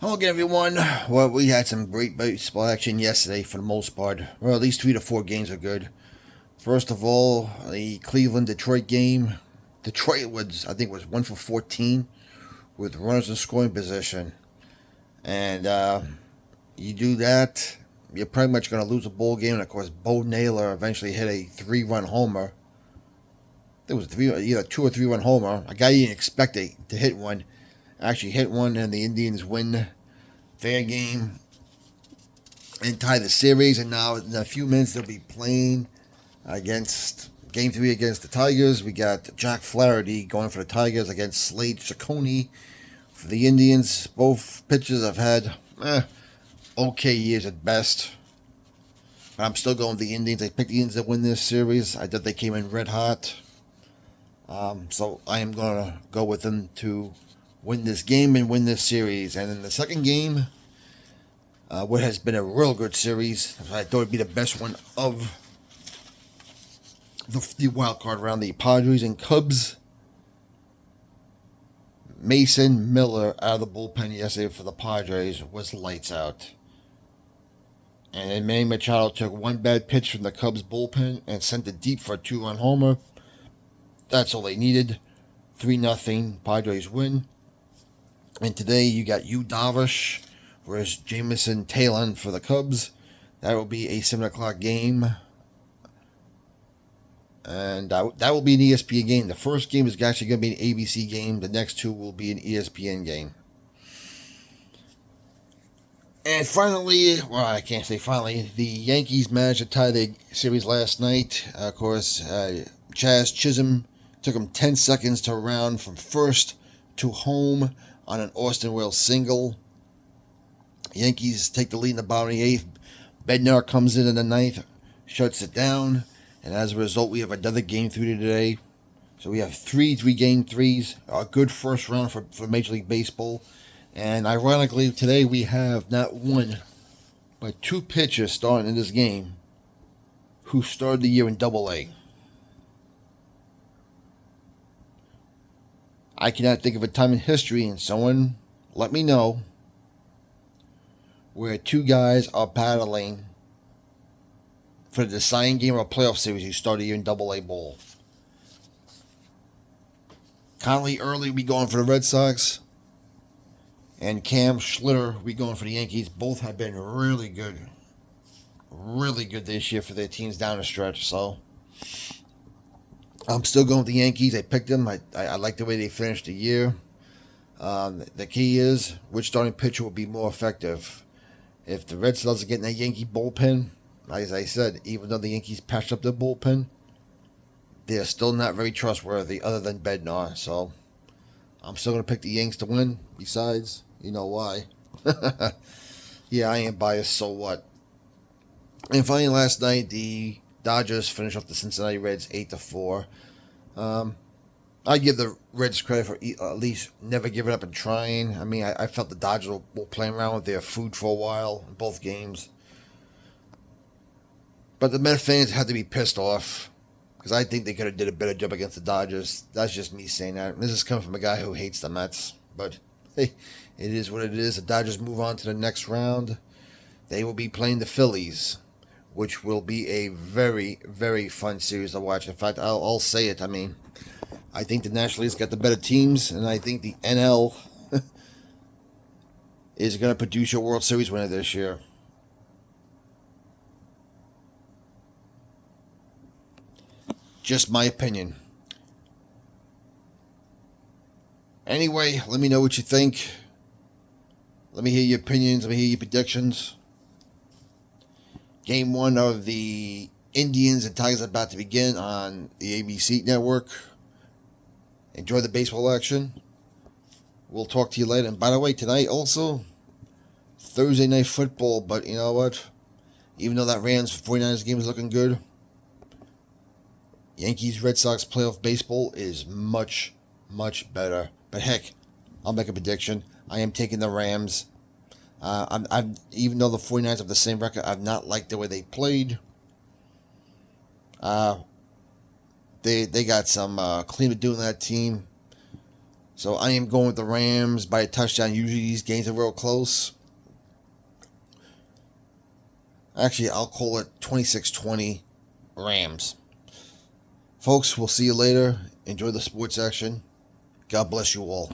Hello again, everyone. Well, we had some great baseball action yesterday for the most part. Well, at least 3 to 4 games are good. First of all, the Cleveland-Detroit game. Detroit was 1 for 14 with runners in scoring position. And you do that, you're pretty much going to lose a ball game. And of course, Bo Naylor eventually hit a 3-run homer. There was either 2 or 3 run homer. A guy you didn't expect to hit one. Actually hit one, and the Indians win their game and tie the series. And now in a few minutes they'll be playing against Game 3 against the Tigers. We got Jack Flaherty going for the Tigers against Slade Ciccone for the Indians. Both pitchers have had okay years at best. But I'm still going with the Indians. I picked the Indians to win this series. I thought they came in red hot. So I am going to go with them to win this game and win this series. And in the second game, what has been a real good series, I thought it would be the best one of the wild card round, the Padres and Cubs. Mason Miller out of the bullpen yesterday for the Padres was lights out. And then Manny Machado took one bad pitch from the Cubs bullpen and sent it deep for a 2-run homer. That's all they needed. 3-0 Padres win. And today you got Yu Darvish versus Jameson Taillon for the Cubs. That will be a 7 o'clock game. And that will be an ESPN game. The first game is actually going to be an ABC game. The next two will be an ESPN game. And finally, well, I can't say finally, the Yankees managed to tie the series last night. Of course, Chaz Chisholm took him 10 seconds to round from first to home on an Austin Wells single. Yankees take the lead in the bottom of the 8th. Bednar comes in the 9th, shuts it down, and as a result, we have another Game 3 today. So we have 3 Game 3s, a good first round for Major League Baseball. And ironically, today we have not one, but 2 pitchers starting in this game who started the year in Double-A. I cannot think of a time in history, and someone let me know, where 2 guys are battling for the deciding game of a playoff series who started the year in Double-A ball. Conley Early will be going for the Red Sox, and Cam Schlitter will be going for the Yankees. Both have been really good this year for their teams down the stretch, so I'm still going with the Yankees. I picked them. I like the way they finished the year. The key is which starting pitcher will be more effective. If the Red Sox are getting that Yankee bullpen, as I said, even though the Yankees patched up their bullpen, they're still not very trustworthy other than Bednar. So I'm still going to pick the Yanks to win. Besides, you know why. Yeah, I am biased, so what? And finally, last night, the Dodgers finished off the Cincinnati Reds 8-4. I give the Reds credit for at least never giving up and trying. I mean, I felt the Dodgers were playing around with their food for a while in both games. But the Mets fans had to be pissed off because I think they could have did a better job against the Dodgers. That's just me saying that. This is coming from a guy who hates the Mets. But hey, it is what it is. The Dodgers move on to the next round. They will be playing the Phillies, which will be a very, very fun series to watch. In fact, I'll say it. I mean, I think the National League's got the better teams, and I think the NL is going to produce your World Series winner this year. Just my opinion. Anyway, let me know what you think. Let me hear your opinions. Let me hear your predictions. Game 1 of the Indians and Tigers is about to begin on the ABC network. Enjoy the baseball action. We'll talk to you later. And by the way, tonight also, Thursday night football. But you know what? Even though that Rams 49ers game is looking good, Yankees Red Sox playoff baseball is much, much better. But heck, I'll make a prediction. I am taking the Rams. Even though the 49ers have the same record, I've not liked the way they played. They got some clean to do in that team. So I am going with the Rams by a touchdown. Usually these games are real close. Actually, I'll call it 26-20 Rams. Folks, we'll see you later. Enjoy the sports action. God bless you all.